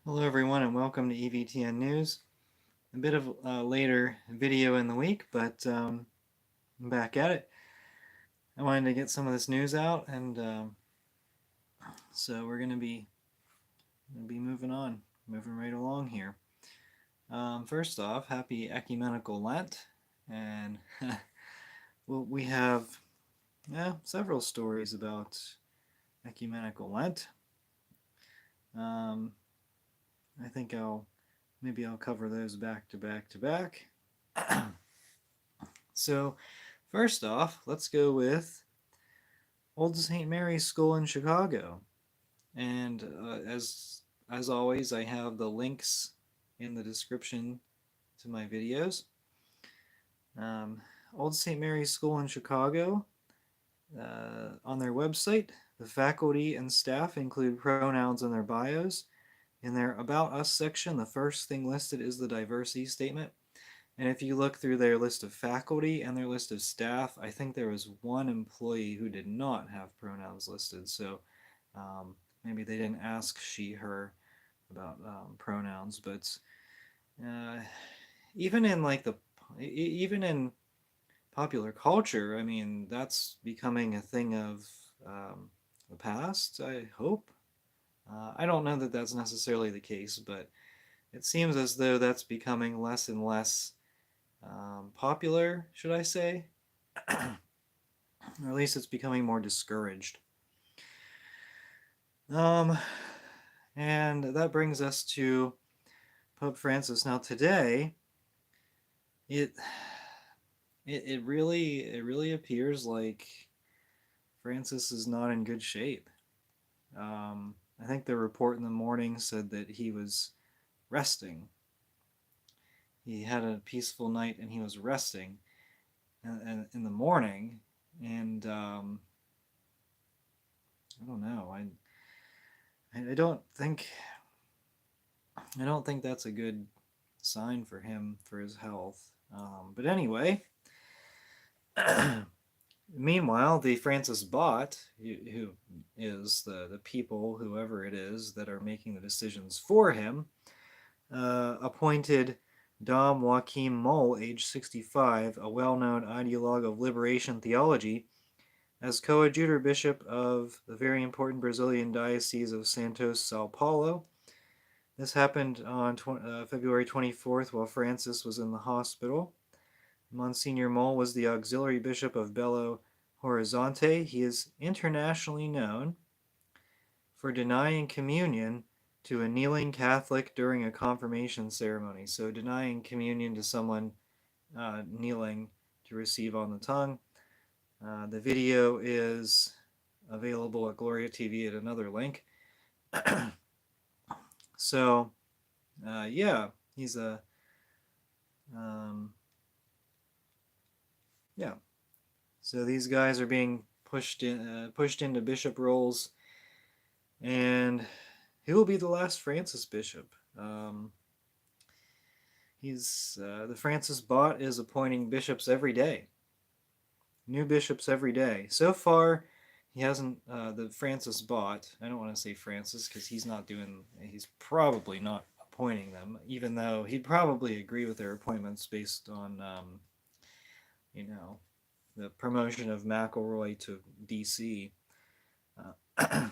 Hello everyone and welcome to EVTN News. A bit of a later video in the week, but I'm back at it. I wanted to get some of this news out, and so we're going to be moving on, moving right along here. First off, happy Ecumenical Lent, and well, we have several stories about Ecumenical Lent. I think maybe I'll cover those back to back to back. So, first off, let's go with Old St. Mary's School in Chicago. And as always, I have the links in the description to my videos. Um, Old St. Mary's School in Chicago, on their website, the faculty and staff include pronouns in their bios. In their About Us section, the first thing listed is the diversity statement. And if you look through their list of faculty and their list of staff, I think there was one employee who did not have pronouns listed. So maybe they didn't ask she, her about pronouns. But uh, even in even in popular culture, I mean, that's becoming a thing of the past, I hope. I don't know that that's necessarily the case, but it seems as though that's becoming less and less popular, should I say? Or at least it's becoming more discouraged. Um, and that brings us to Pope Francis. Now today, it really appears like Francis is not in good shape. I think the report in the morning said that he was resting. He had a peaceful night and he was resting in the morning, and I don't know. I don't think that's a good sign for him for his health. But anyway, meanwhile, the Francis bot, who is the people, whoever it is, that are making the decisions for him, appointed Dom Joachim Moll, age 65, a well-known ideologue of liberation theology, as coadjutor bishop of the very important Brazilian diocese of Santos, Sao Paulo. This happened on February 24th while Francis was in the hospital. Monsignor Moll was the auxiliary bishop of Belo Horizonte. He is internationally known for denying communion to a kneeling Catholic during a confirmation ceremony. So denying communion to someone kneeling to receive on the tongue. The video is available at Gloria TV at another link. So, yeah, he's a yeah. So these guys are being pushed into bishop roles, and he will be the last Francis bishop. He's the Francis bot is appointing bishops every day, new bishops every day. So far, he hasn't. The Francis bot. I don't want to say Francis because he's not doing. He's probably not appointing them, even though he'd probably agree with their appointments based on, you know, the promotion of McElroy to DC. I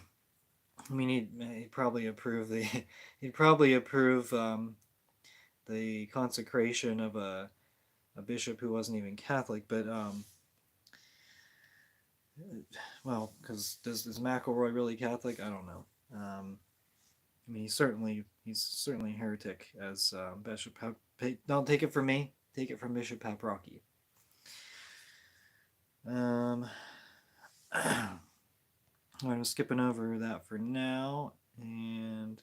mean, he'd probably approve the he'd probably approve the consecration of a bishop who wasn't even Catholic, but well, because is McElroy really Catholic? I don't know. I mean, he's certainly a heretic as Bishop. Don't take it from me. Take it from Bishop Paprocki. I'm skipping over that for now, and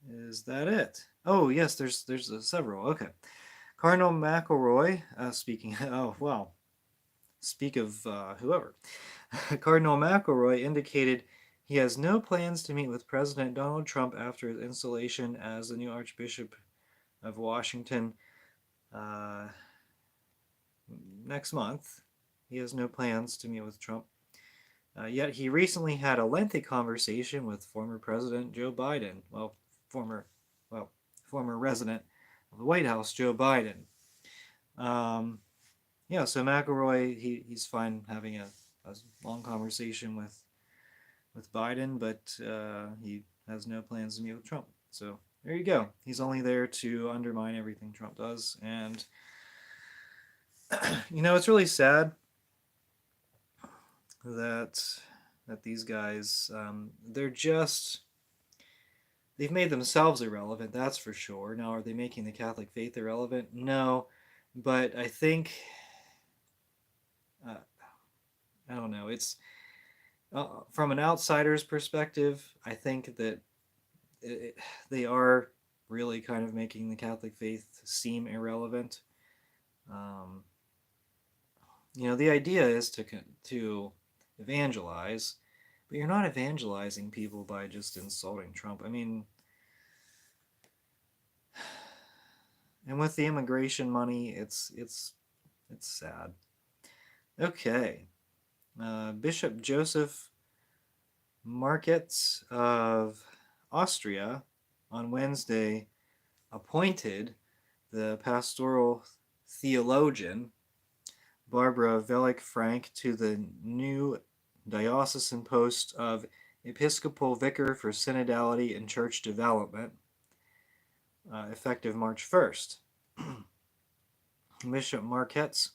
is that it? Oh yes, there's several. Okay, Cardinal McElroy. Speaking. Oh well. Speak of whoever. Cardinal McElroy indicated he has no plans to meet with President Donald Trump after his installation as the new Archbishop of Washington next month. He has no plans to meet with Trump. Yet he recently had a lengthy conversation with former President Joe Biden. Former, well, former resident of the White House, Joe Biden. Um, yeah, so McElroy, he's fine having a long conversation with Biden, but he has no plans to meet with Trump. So there you go. He's only there to undermine everything Trump does, and it's really sad that these guys they've made themselves irrelevant. That's for sure. Now, are they making the Catholic faith irrelevant? No, but I think uh, I don't know. It's from an outsider's perspective. I think that it, they are really kind of making the Catholic faith seem irrelevant. Um, the idea is to evangelize, but you're not evangelizing people by just insulting Trump. I mean, and with the immigration money, it's sad. Okay, Bishop Joseph Markets of Austria on Wednesday appointed the pastoral theologian Barbara Velick-Frank to the new diocesan post of Episcopal Vicar for Synodality and Church Development, effective March 1st. Bishop Marquette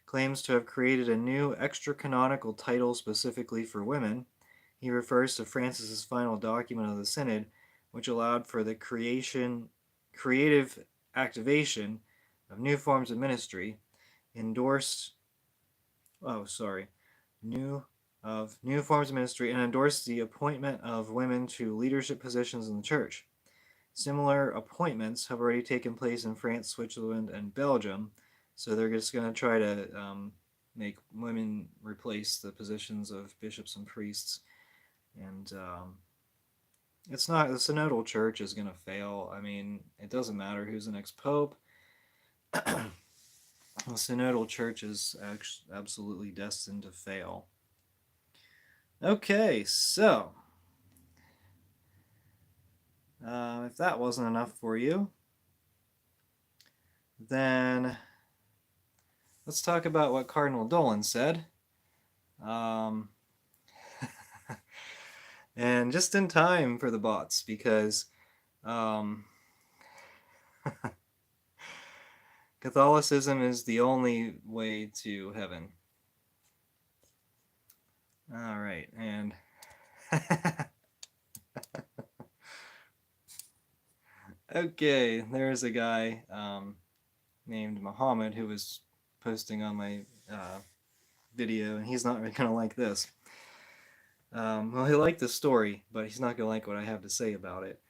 claims to have created a new extra-canonical title specifically for women. He refers to Francis's final document of the Synod, which allowed for the creative activation of new forms of ministry, endorsed new forms of ministry, and endorsed the appointment of women to leadership positions in the church. Similar appointments have already taken place in France, Switzerland, and Belgium, so they're just going to try to make women replace the positions of bishops and priests. And it's not, the synodal church is going to fail. I mean, it doesn't matter who's the next pope. The synodal church is absolutely destined to fail. Okay, so if that wasn't enough for you, then let's talk about what Cardinal Dolan said. And just in time for the bots, because Catholicism is the only way to heaven. All right, and okay, there's a guy named Muhammad who was posting on my video, and he's not going to like this. Well, he'll like the story, but he's not going to like what I have to say about it,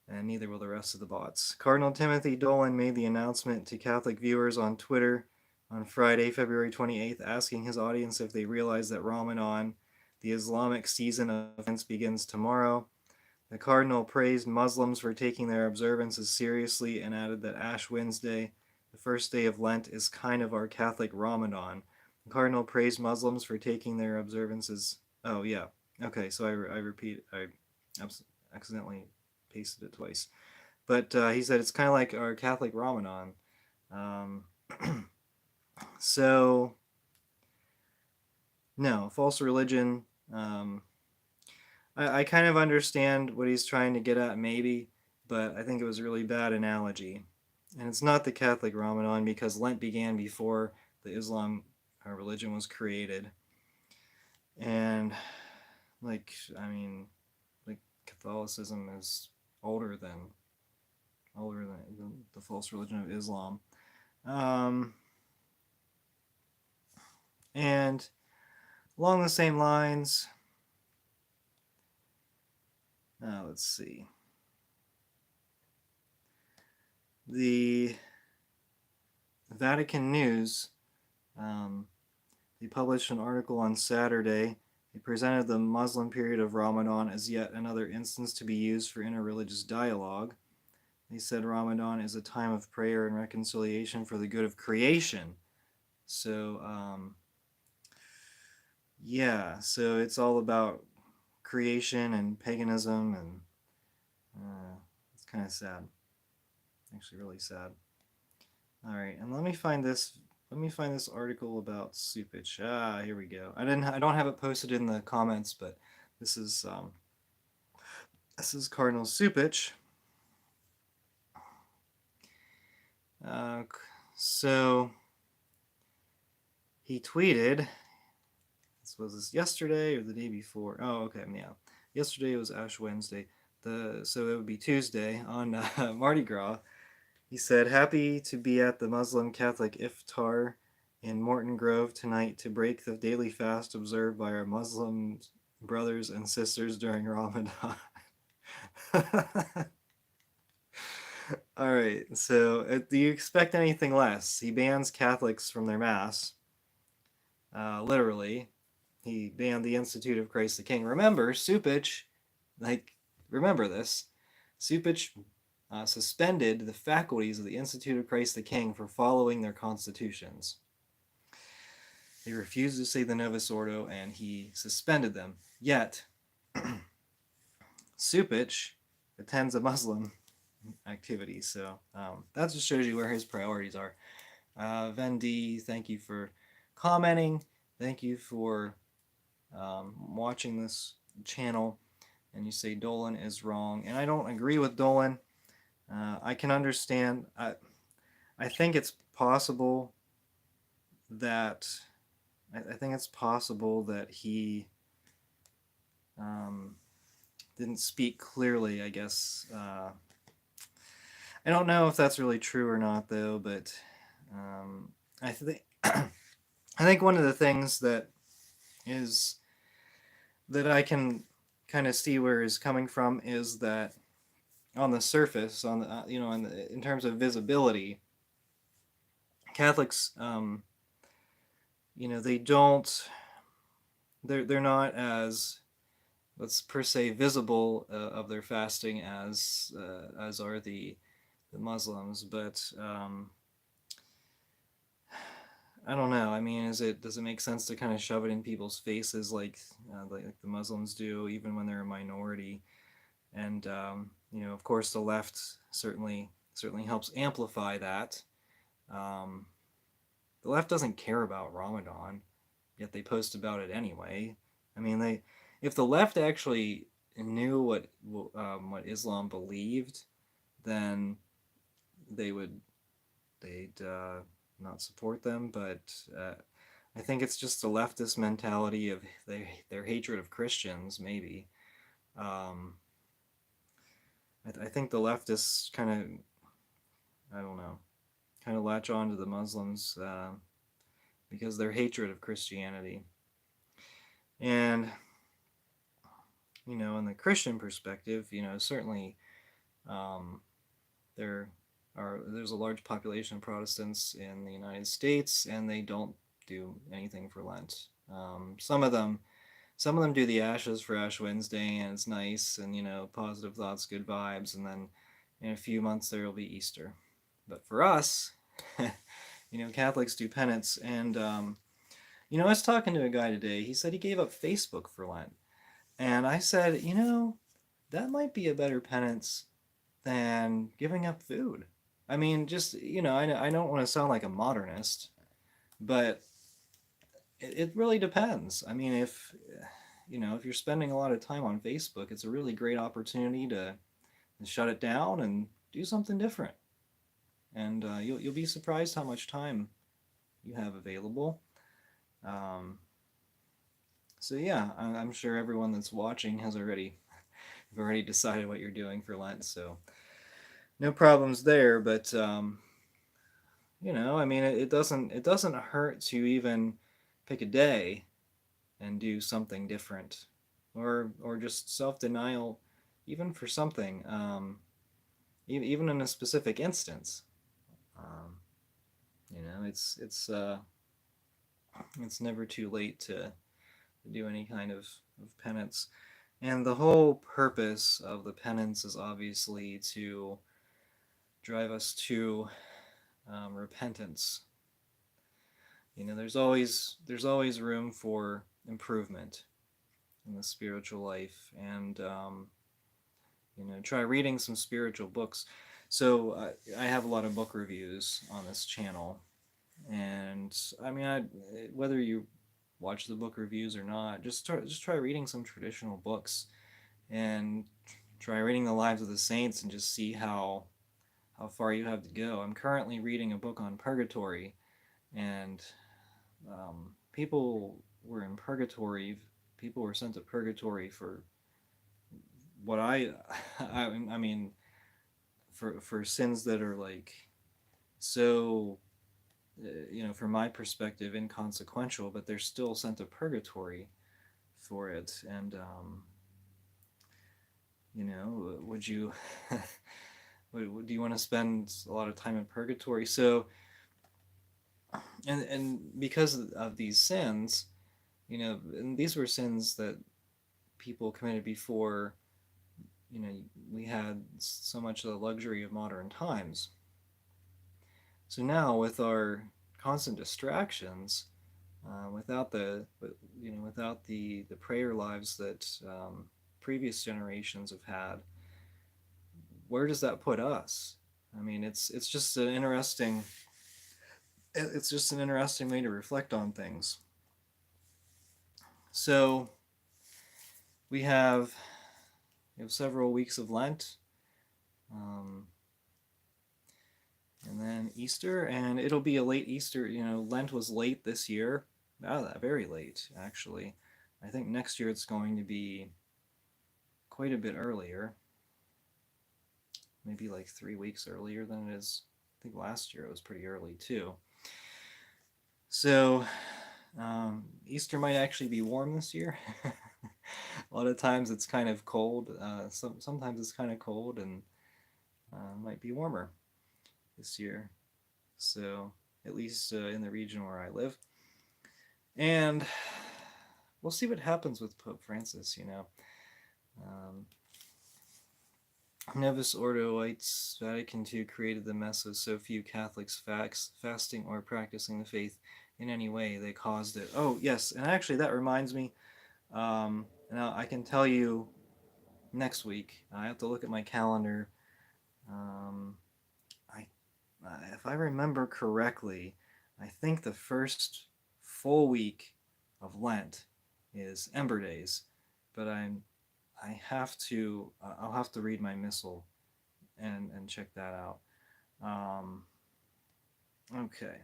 and neither will the rest of the bots. Cardinal Timothy Dolan made the announcement to Catholic viewers on Twitter on Friday, February 28th, asking his audience if they realize that Ramadan, the Islamic season of Lent, begins tomorrow. The Cardinal praised Muslims for taking their observances seriously and added that Ash Wednesday, the first day of Lent, is kind of our Catholic Ramadan. The Cardinal praised Muslims for taking their observances. Oh, yeah. Okay, so I accidentally pasted it twice. But he said it's kind of like our Catholic Ramadan. So, no, false religion. I kind of understand what he's trying to get at, maybe, but I think it was a really bad analogy. And it's not the Catholic Ramadan because Lent began before the Islam religion was created. And, Catholicism is older than the false religion of Islam. And along the same lines, let's see. The Vatican News, they published an article on Saturday. They presented the Muslim period of Ramadan as yet another instance to be used for interreligious dialogue. They said Ramadan is a time of prayer and reconciliation for the good of creation. So, Yeah, so it's all about creation and paganism, and it's kind of sad. Actually, really sad. All right, and let me find this. Let me find this article about Supich. Ah, here we go. I didn't. I don't have it posted in the comments, but this is um, this is Cardinal Supich. Uh, so he tweeted. Was this yesterday or the day before? Oh, okay, yeah. Yesterday was Ash Wednesday. So it would be Tuesday on Mardi Gras. He said, "Happy to be at the Muslim Catholic iftar in Morton Grove tonight to break the daily fast observed by our Muslim brothers and sisters during Ramadan." All right, so do you expect anything less? He bans Catholics from their mass, literally. He banned the Institute of Christ the King. Remember, Supich, like, remember this. Supich suspended the faculties of the Institute of Christ the King for following their constitutions. They refused to say the Novus Ordo, and he suspended them. Yet, Supich attends a Muslim activity, so that just shows you where his priorities are. Vendi, thank you for commenting. Thank you for watching this channel. And you say Dolan is wrong, and I don't agree with Dolan. I can understand. I think it's possible that I think it's possible that he didn't speak clearly. I guess I don't know if that's really true or not, though. But I think I think one of the things is that I can kind of see where he's coming from is that on the surface, on the in terms of visibility, Catholics, they don't, they're not as, let's per se, visible of their fasting as are the Muslims, but I don't know. I mean, does it make sense to kind of shove it in people's faces like the Muslims do, even when they're a minority? And of course, the left certainly helps amplify that. Um, the left doesn't care about Ramadan, yet they post about it anyway. I mean, if the left actually knew what Islam believed, then they'd not support them. But I think it's just the leftist mentality of their hatred of Christians, maybe. Um, I think the leftists kind of, I don't know, kind of latch on to the Muslims because their hatred of Christianity. And, in the Christian perspective, certainly um, there's a large population of Protestants in the United States, and they don't do anything for Lent. Some of them do the ashes for Ash Wednesday, and it's nice, and positive thoughts, good vibes, and then in a few months there will be Easter. But for us, Catholics do penance, and I was talking to a guy today. He said he gave up Facebook for Lent, and I said, that might be a better penance than giving up food. I mean, just I don't want to sound like a modernist, but it really depends. I mean, if you're spending a lot of time on Facebook, it's a really great opportunity to shut it down and do something different. And you'll be surprised how much time you have available. Um, so yeah, I'm sure everyone that's watching has already decided what you're doing for Lent. So no problems there. But I mean, it doesn't hurt to even pick a day and do something different, or just self denial, even for something, even in a specific instance. Um, it's never too late to do any kind of penance, and the whole purpose of the penance is obviously to drive us to repentance. There's always room for improvement in the spiritual life, and try reading some spiritual books. So I have a lot of book reviews on this channel, and I mean, whether you watch the book reviews or not, just try reading some traditional books, and try reading the lives of the saints, and just see how far you have to go. I'm currently reading a book on purgatory, and people were in purgatory. People were sent to purgatory for what I mean, for sins that are like so, from my perspective, inconsequential, but they're still sent to purgatory for it. And would you do you want to spend a lot of time in purgatory? So, and because of these sins, and these were sins that people committed before, we had so much of the luxury of modern times. So now, with our constant distractions, without the prayer lives that previous generations have had, where does that put us? I mean, it's just an interesting way to reflect on things. So we have several weeks of Lent, and then Easter, and it'll be a late Easter. Lent was late this year, very late actually. I think next year it's going to be quite a bit earlier, maybe like 3 weeks earlier than it is. I think last year it was pretty early too. So Easter might actually be warm this year. A lot of times it's kind of cold. Sometimes it's kind of cold, and might be warmer this year. So at least in the region where I live. And we'll see what happens with Pope Francis. Novus Ordo Ites Vatican II created the mess of so few Catholics fasting or practicing the faith in any way. They caused it. Oh, yes, and actually that reminds me, now I can tell you next week. I have to look at my calendar. If I remember correctly, I think the first full week of Lent is Ember Days, but I'll have to read my missal and check that out. Okay.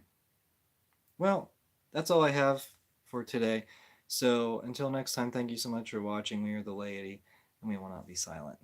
Well, that's all I have for today. So until next time, thank you so much for watching. We are the laity, and we will not be silent.